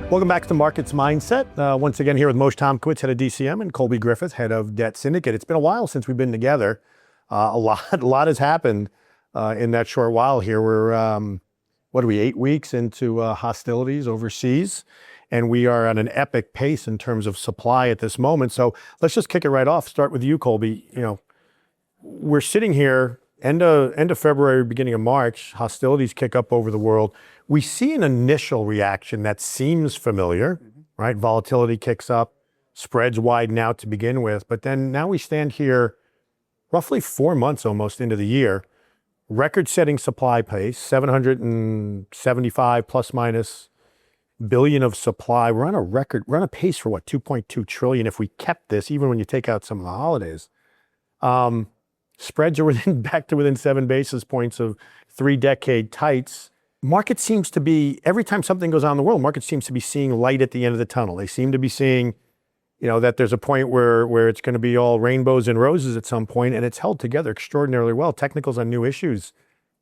Welcome back to Markets Mindset. Once again here with Moshe Tomkiewicz, head of DCM, and Colby Griffith, head of Debt Syndicate. It's been a while since we've been together. A lot has happened in that short while here. We're, 8 weeks into hostilities overseas, and we are on an epic pace in terms of supply at this moment. So let's just kick it right off. Start with you, Colby. We're sitting here end of February, beginning of March. Hostilities kick up over the world. We see an initial reaction that seems familiar, right? Volatility kicks up, spreads widen out to begin with, but then now we stand here roughly 4 months almost into the year, record-setting supply pace, 775 plus minus billion of supply. We're on a pace for 2.2 trillion if we kept this, even when you take out some of the holidays. Spreads are back to within 7 basis points of 3-decade tights. Market seems to be, every time something goes on in the world, market seems to be seeing light at the end of the tunnel. They seem to be seeing, that there's a point where it's going to be all rainbows and roses at some point, and it's held together extraordinarily well. Technicals on new issues,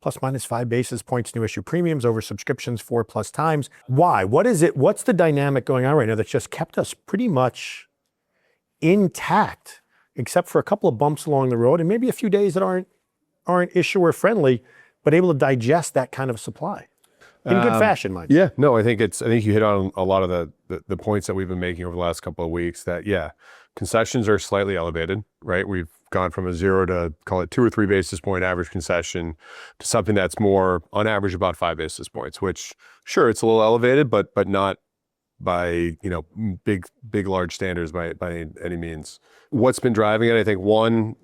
plus minus 5 basis points, new issue premiums over subscriptions 4+ times. Why? What is it? What's the dynamic going on right now that's just kept us pretty much intact, except for a couple of bumps along the road and maybe a few days that aren't issuer friendly, but able to digest that kind of supply in good fashion, mind you. Yeah, no, I think you hit on a lot of the points that we've been making over the last couple of weeks that, concessions are slightly elevated, right? We've gone from a 0 to call it 2 or 3 basis point average concession to something that's more on average about 5 basis points, which sure, it's a little elevated, but not by, big, large standards by any means. What's been driving it? I think one,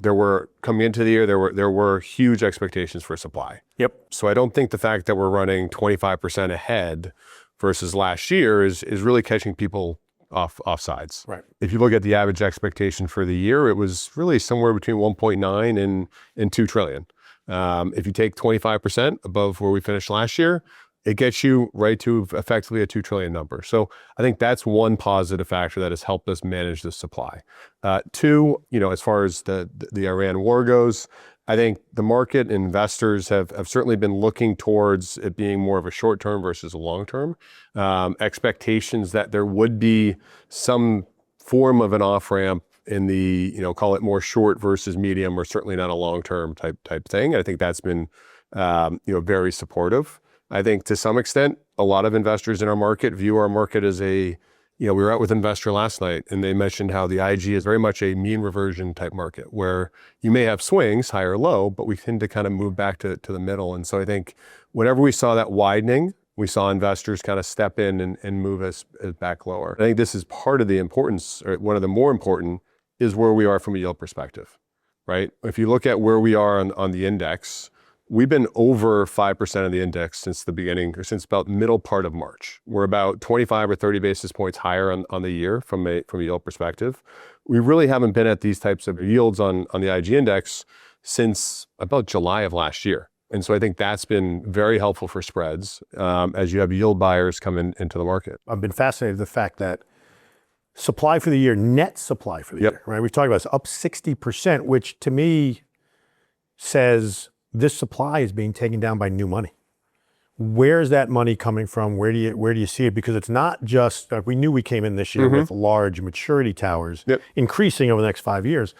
coming into the year, there were huge expectations for supply. Yep. So I don't think the fact that we're running 25% ahead versus last year is really catching people off sides. Right. If you look at the average expectation for the year, it was really somewhere between 1.9 and 2 trillion. If you take 25% above where we finished last year, it gets you right to effectively a 2 trillion number. So I think that's one positive factor that has helped us manage the supply. Two, as far as the Iran war goes, I think the market investors have certainly been looking towards it being more of a short term versus a long term. Expectations that there would be some form of an off ramp in the, call it more short versus medium, or certainly not a long term type thing. I think that's been, very supportive. I think to some extent, a lot of investors in our market view our market as we were out with an investor last night and they mentioned how the IG is very much a mean reversion type market where you may have swings high or low, but we tend to kind of move back to the middle. And so I think whenever we saw that widening, we saw investors kind of step in and move us back lower. I think this is part of the importance, or one of the more important, is where we are from a yield perspective, right? If you look at where we are on the index, we've been over 5% of the index since the beginning, or since about middle part of March. We're about 25 or 30 basis points higher on the year from a yield perspective. We really haven't been at these types of yields on the IG index since about July of last year. And so I think that's been very helpful for spreads as you have yield buyers come into the market. I've been fascinated with the fact that supply for the year, net supply for the year, right? We've talked about it's up 60%, which to me says this supply is being taken down by new money. Where's that money coming from? Where do you see it? Because it's not just, we knew we came in this year with large maturity towers increasing over the next 5 years,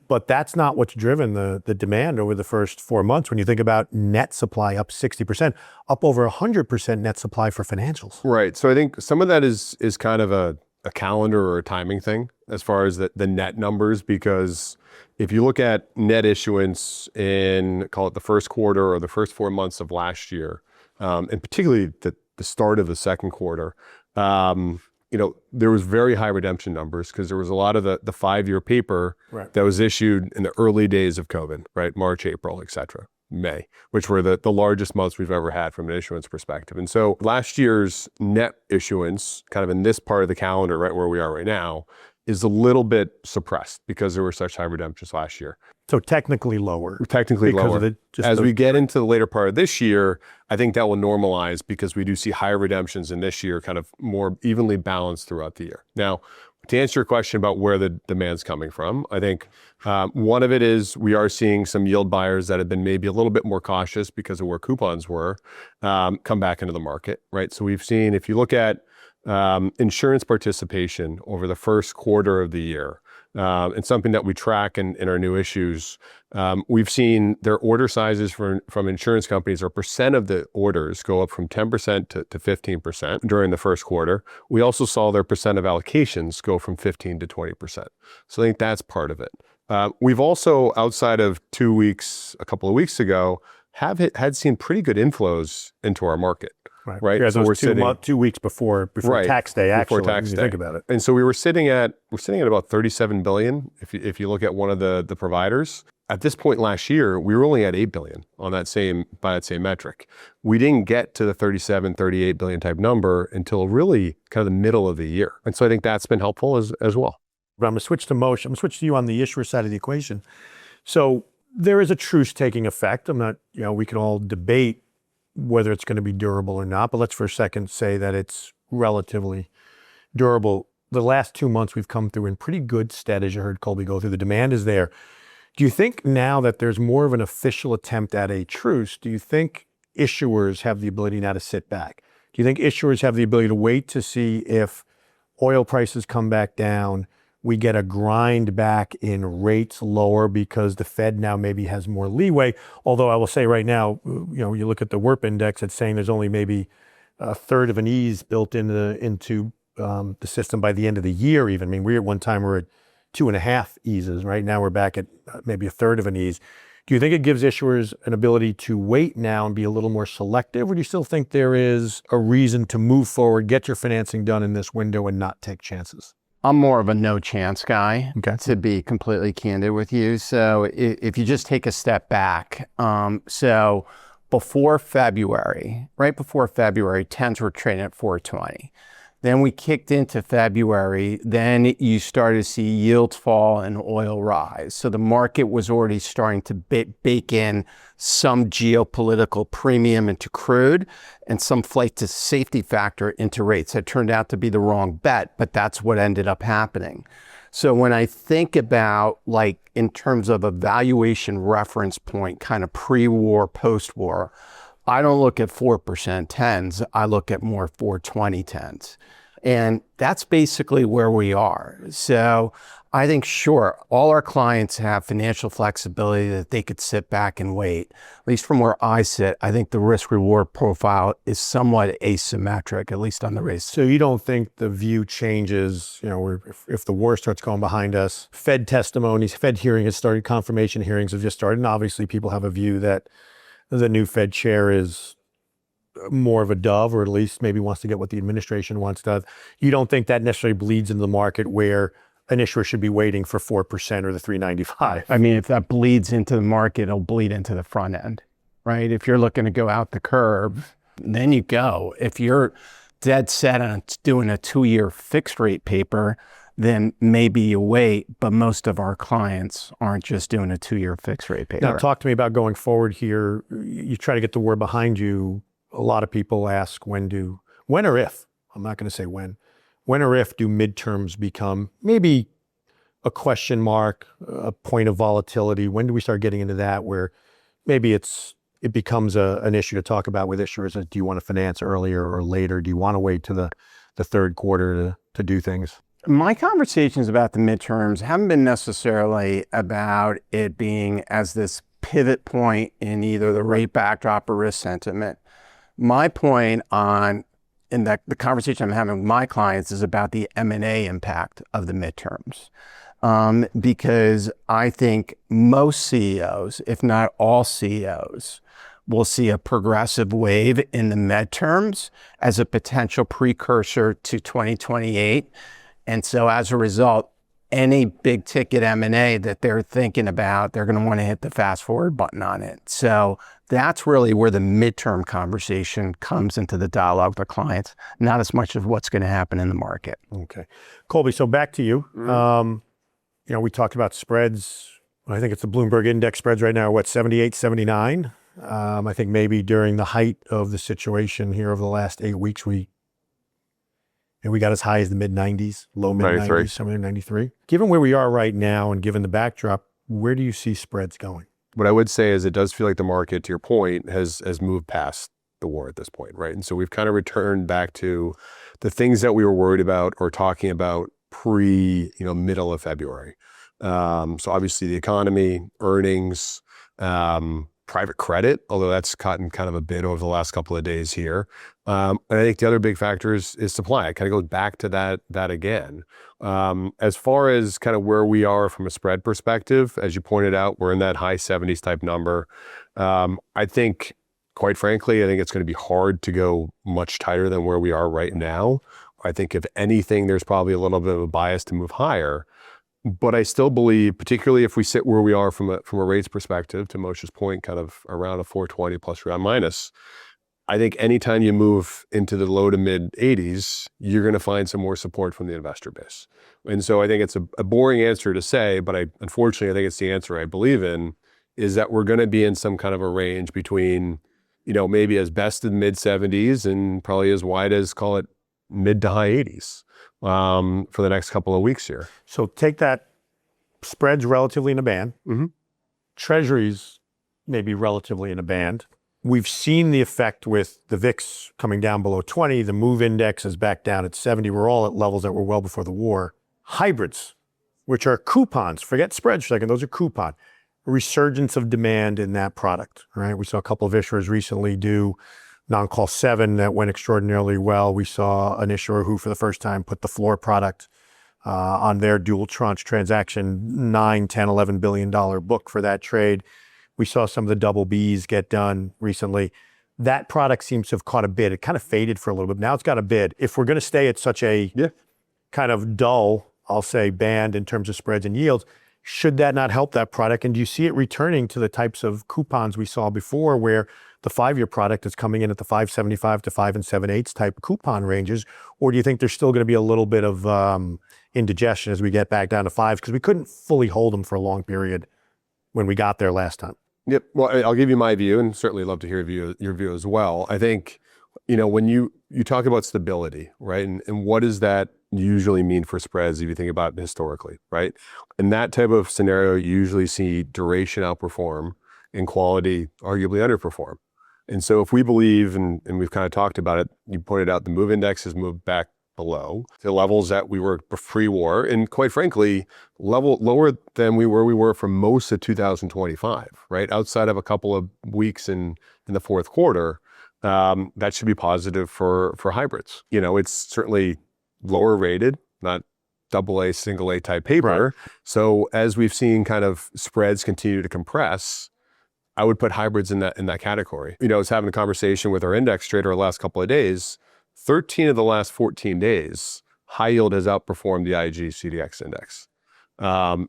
but that's not what's driven the demand over the first 4 months. When you think about net supply up 60%, up over 100% net supply for financials. Right, so I think some of that is kind of a calendar or a timing thing as far as the net numbers, because if you look at net issuance in, call it the first quarter or the first 4 months of last year, and particularly the start of the second quarter, there was very high redemption numbers because there was a lot of the 5-year paper that was issued in the early days of COVID, right? March, April, et cetera, May, which were the largest months we've ever had from an issuance perspective. And so last year's net issuance, kind of in this part of the calendar, right where we are right now, is a little bit suppressed because there were such high redemptions last year. So technically lower. Technically lower. As we get into the later part of this year, I think that will normalize because we do see higher redemptions in this year, kind of more evenly balanced throughout the year. Now, to answer your question about where the demand's coming from, I think one of it is we are seeing some yield buyers that have been maybe a little bit more cautious because of where coupons were come back into the market, right? So we've seen, if you look at insurance participation over the first quarter of the year, and something that we track in our new issues, we've seen their order sizes from insurance companies, or percent of the orders, go up from 10% to 15% during the first quarter. We also saw their percent of allocations go from 15 to 20%. So I think that's part of it. We've also, outside of a couple of weeks ago, had seen pretty good inflows into our market. Right. Yeah, so we're 2 weeks before right, tax day, actually, before tax when you day. think about it. And so we're sitting at about 37 billion. If you look at one of the providers, at this point last year, we were only at 8 billion by that same metric. We didn't get to the 37, 38 billion type number until really kind of the middle of the year. And so I think that's been helpful as well. But I'm going to switch to Moshe. I'm going to switch to you on the issuer side of the equation. So there is a truce taking effect. We can all debate whether it's going to be durable or not, but let's for a second say that it's relatively durable. The last 2 months we've come through in pretty good stead, as you heard Colby go through. The demand is there. Do you think now that there's more of an official attempt at a truce, do you think issuers have the ability now to sit back? Do you think issuers have the ability to wait to see if oil prices come back down, we get a grind back in rates lower because the Fed now maybe has more leeway? Although I will say right now, you look at the WIRP index, it's saying there's only maybe a third of an ease built into the system by the end of the year even. I mean, at one time we were at 2.5 eases. Right now we're back at maybe a third of an ease. Do you think it gives issuers an ability to wait now and be a little more selective, or do you still think there is a reason to move forward, get your financing done in this window and not take chances? I'm more of a no chance guy, Okay. to be completely candid with you. So if you just take a step back, so before February, right before February, 10s were trading at 420. Then we kicked into February, then you started to see yields fall and oil rise. So the market was already starting to bake in some geopolitical premium into crude and some flight to safety factor into rates. That turned out to be the wrong bet, but that's what ended up happening. So when I think about, like, in terms of a valuation reference point, kind of pre-war, post-war, I don't look at 4% 10s, I look at more 420 10s. And that's basically where we are. So I think, sure, all our clients have financial flexibility that they could sit back and wait. At least from where I sit, I think the risk reward profile is somewhat asymmetric, at least on the race. So you don't think the view changes, if the war starts going behind us, Fed testimonies, Fed hearing has started, confirmation hearings have just started, and obviously people have a view that the new Fed chair is more of a dove, or at least maybe wants to get what the administration wants done. You don't think that necessarily bleeds into the market where an issuer should be waiting for 4% or the 395? I mean, if that bleeds into the market, it'll bleed into the front end, right? If you're looking to go out the curve, then you go. If you're dead set on doing a 2-year fixed rate paper, then maybe you wait, but most of our clients aren't just doing a 2-year fixed rate paper. Now, talk to me about going forward here. You try to get the war behind you. A lot of people ask when or if, I'm not going to say when or if do midterms become maybe a question mark, a point of volatility? When do we start getting into that where maybe it becomes an issue to talk about with issuers? Do you want to finance earlier or later? Do you want to wait to the third quarter to do things? My conversations about the midterms haven't been necessarily about it being as this pivot point in either the rate backdrop or risk sentiment. My point in the conversation I'm having with my clients is about the M&A impact of the midterms. Because I think most CEOs, if not all CEOs, will see a progressive wave in the midterms as a potential precursor to 2028. And so as a result, any big ticket M&A that they're thinking about, they're going to want to hit the fast forward button on it. So that's really where the midterm conversation comes into the dialogue with the clients, not as much of what's going to happen in the market. Okay. Colby, so back to you. We talked about spreads. I think it's the Bloomberg index spreads right now are 78, 79. I think maybe during the height of the situation here over the last 8 weeks, And we got as high as the mid-90s, low 93. mid-90s, somewhere in 93. Given where we are right now and given the backdrop, where do you see spreads going? What I would say is it does feel like the market, to your point, has moved past the war at this point, right? And so we've kind of returned back to the things that we were worried about or talking about middle of February. So obviously the economy, earnings, private credit, although that's gotten kind of a bit over the last couple of days here. And I think the other big factor is supply. It kind of goes back to that again. As far as kind of where we are from a spread perspective, as you pointed out, we're in that high 70s type number. I think, quite frankly, I think it's going to be hard to go much tighter than where we are right now. I think if anything, there's probably a little bit of a bias to move higher. But I still believe, particularly if we sit where we are from a rates perspective, to Moshe's point, kind of around a 420 plus around minus, I think anytime you move into the low to mid 80s, you're going to find some more support from the investor base. And so I think it's a boring answer to say, but unfortunately, I think it's the answer I believe in, is that we're going to be in some kind of a range between, maybe as best in mid 70s and probably as wide as, call it, mid to high 80s for the next couple of weeks here. So take that, spreads relatively in a band. Mm-hmm. Treasuries maybe relatively in a band. We've seen the effect with the VIX coming down below 20. The MOVE index is back down at 70. We're all at levels that were well before the war. Hybrids, which are coupons, forget spreads for a second, those are coupon. A resurgence of demand in that product, right? We saw a couple of issuers recently do non-call 7 that went extraordinarily well. We saw an issuer who for the first time put the floor product on their dual tranche transaction, $9, $10, $11 billion book for that trade. We saw some of the double Bs get done recently. That product seems to have caught a bid. It kind of faded for a little bit. Now it's got a bid. If we're going to stay at such a kind of dull, I'll say, band in terms of spreads and yields, should that not help that product? And do you see it returning to the types of coupons we saw before where the 5-year product is coming in at the 5.75 to 5 7/8 type coupon ranges? Or do you think there's still going to be a little bit of indigestion as we get back down to 5s? Because we couldn't fully hold them for a long period when we got there last time. Yep. Well, I'll give you my view, and certainly love to hear your view as well. I think, when you talk about stability, right, and what does that usually mean for spreads if you think about it historically, right? In that type of scenario, you usually see duration outperform and quality arguably underperform. And so if we believe, and we've kind of talked about it, you pointed out the MOVE index has moved back below the levels that we were pre-war, and quite frankly, lower than we were for most of 2025, right? Outside of a couple of weeks in the fourth quarter, that should be positive for hybrids. It's certainly lower rated, not AA, single A type paper. Right. So as we've seen kind of spreads continue to compress, I would put hybrids in that category. I was having a conversation with our index trader the last couple of days. 13 of the last 14 days, high yield has outperformed the IG CDX index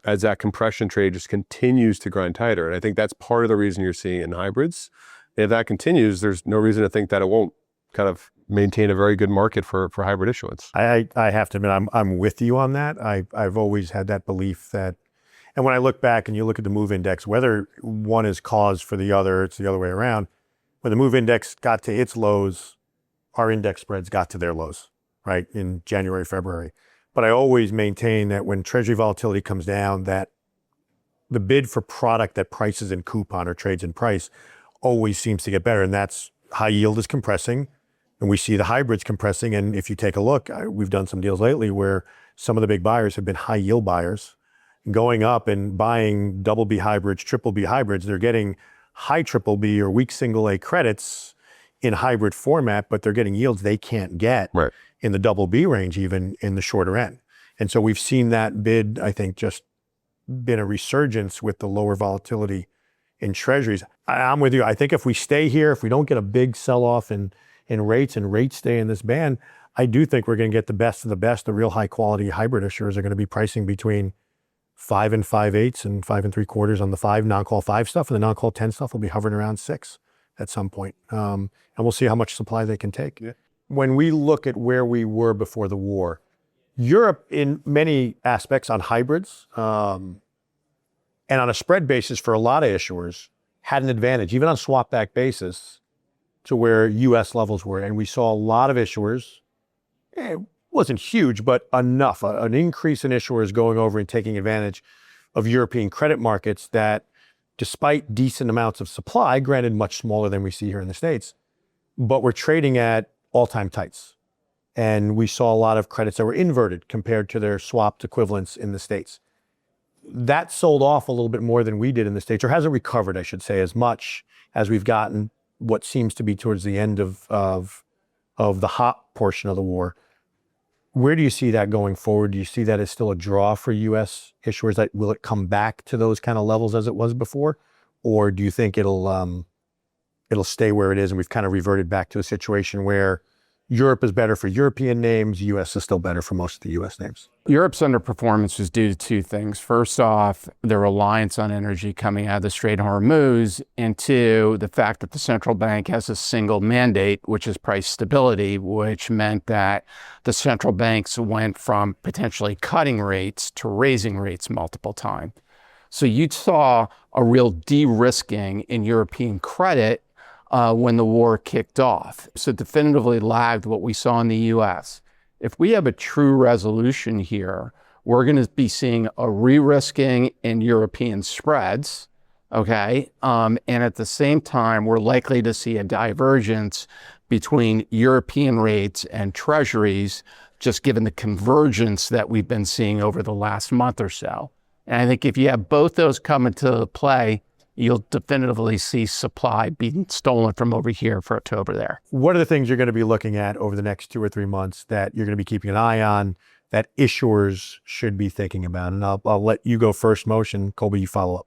as that compression trade just continues to grind tighter. And I think that's part of the reason you're seeing in hybrids. If that continues, there's no reason to think that it won't kind of maintain a very good market for hybrid issuance. I have to admit, I'm with you on that. I've always had that belief that, and when I look back and you look at the MOVE index, whether one is cause for the other, it's the other way around. When the MOVE index got to its lows, our index spreads got to their lows, right, in January, February. But I always maintain that when Treasury volatility comes down, that the bid for product that prices in coupon or trades in price always seems to get better. And that's high yield is compressing, and we see the hybrids compressing. And if you take a look, we've done some deals lately where some of the big buyers have been high yield buyers going up and buying double B hybrids, triple B hybrids. They're getting high triple B or weak single A credits in hybrid format, but they're getting yields they can't get in the double B range, even in the shorter end. And so we've seen that bid, I think, just been a resurgence with the lower volatility in treasuries. I'm with you. I think if we stay here, if we don't get a big sell-off in rates and rates stay in this band, I do think we're going to get the best of the best. The real high quality hybrid issuers are going to be pricing between 5 5/8 and 5 3/4 on the 5 non-call 5 stuff, and the non-call 10 stuff will be hovering around 6 at some point. And we'll see how much supply they can take. Yeah. When we look at where we were before the war, Europe in many aspects on hybrids and on a spread basis for a lot of issuers had an advantage, even on a swap back basis, to where US levels were. And we saw a lot of issuers wasn't huge, but enough, an increase in issuers going over and taking advantage of European credit markets that, despite decent amounts of supply, granted much smaller than we see here in the States, but we're trading at all-time tights. And we saw a lot of credits that were inverted compared to their swapped equivalents in the States. That sold off a little bit more than we did in the States, or hasn't recovered, I should say, as much as we've gotten what seems to be towards the end of the hot portion of the war. Where do you see that going forward? Do you see that as still a draw for U.S. issuers? That will it come back to those kind of levels as it was before, or do you think it'll stay where it is and we've kind of reverted back to a situation where Europe is better for European names, U.S. is still better for most of the U.S. names? Europe's underperformance was due to two things. First off, the reliance on energy coming out of the Strait of Hormuz, and two, the fact that the central bank has a single mandate, which is price stability, which meant that the central banks went from potentially cutting rates to raising rates multiple times. So you saw a real de-risking in European credit when the war kicked off. So definitively lagged what we saw in the U.S. If we have a true resolution here, we're going to be seeing a re-risking in European spreads, okay? And at the same time, we're likely to see a divergence between European rates and treasuries, just given the convergence that we've been seeing over the last month or so. And I think if you have both those come into play, you'll definitively see supply being stolen from over here to over there. What are the things you're going to be looking at over the next 2 or 3 months that you're going to be keeping an eye on, that issuers should be thinking about? And I'll let you go first, Moshe, and Colby, you follow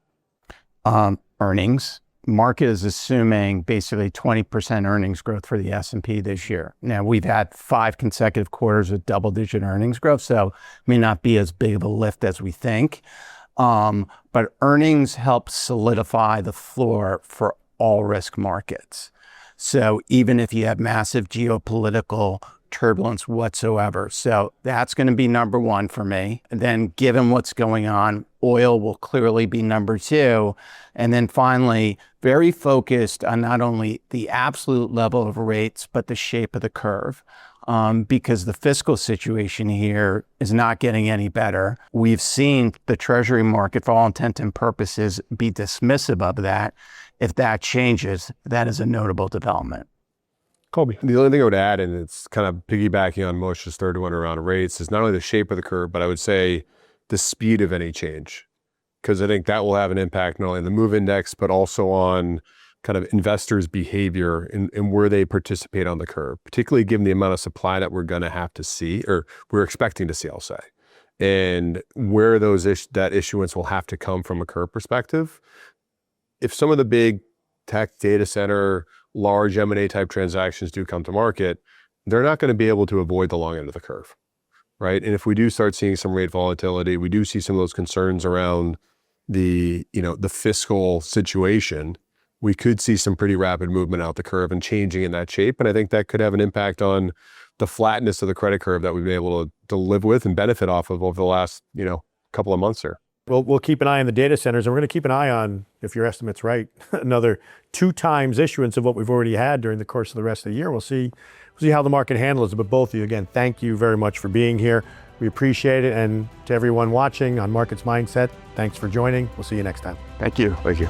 up. Earnings. Market is assuming basically 20% earnings growth for the S&P this year. Now, we've had 5 consecutive quarters with double-digit earnings growth, so it may not be as big of a lift as we think. But earnings help solidify the floor for all risk markets. So even if you have massive geopolitical turbulence whatsoever. So that's going to be number one for me. And then given what's going on, oil will clearly be number 2. And then finally, very focused on not only the absolute level of rates, but the shape of the curve. Because the fiscal situation here is not getting any better. We've seen the Treasury market, for all intents and purposes, be dismissive of that. If that changes, that is a notable development. Colby. The only thing I would add, and it's kind of piggybacking on Moshe's third one around rates, is not only the shape of the curve, but I would say the speed of any change. Because I think that will have an impact not only on the MOVE index, but also on kind of investors' behavior and where they participate on the curve, particularly given the amount of supply that we're going to have to see, or we're expecting to see, I'll say, and where that issuance will have to come from a curve perspective. If some of the big tech data center, large M&A type transactions do come to market, they're not going to be able to avoid the long end of the curve, right? And if we do start seeing some rate volatility, we do see some of those concerns around the fiscal situation, we could see some pretty rapid movement out the curve and changing in that shape. And I think that could have an impact on the flatness of the credit curve that we've been able to live with and benefit off of over the last, couple of months here. Well, we'll keep an eye on the data centers, and we're going to keep an eye on, if your estimate's right, another 2 times issuance of what we've already had during the course of the rest of the year. We'll see how the market handles it. But both of you, again, thank you very much for being here. We appreciate it. And to everyone watching on Markets Mindset, thanks for joining. We'll see you next time. Thank you. Thank you.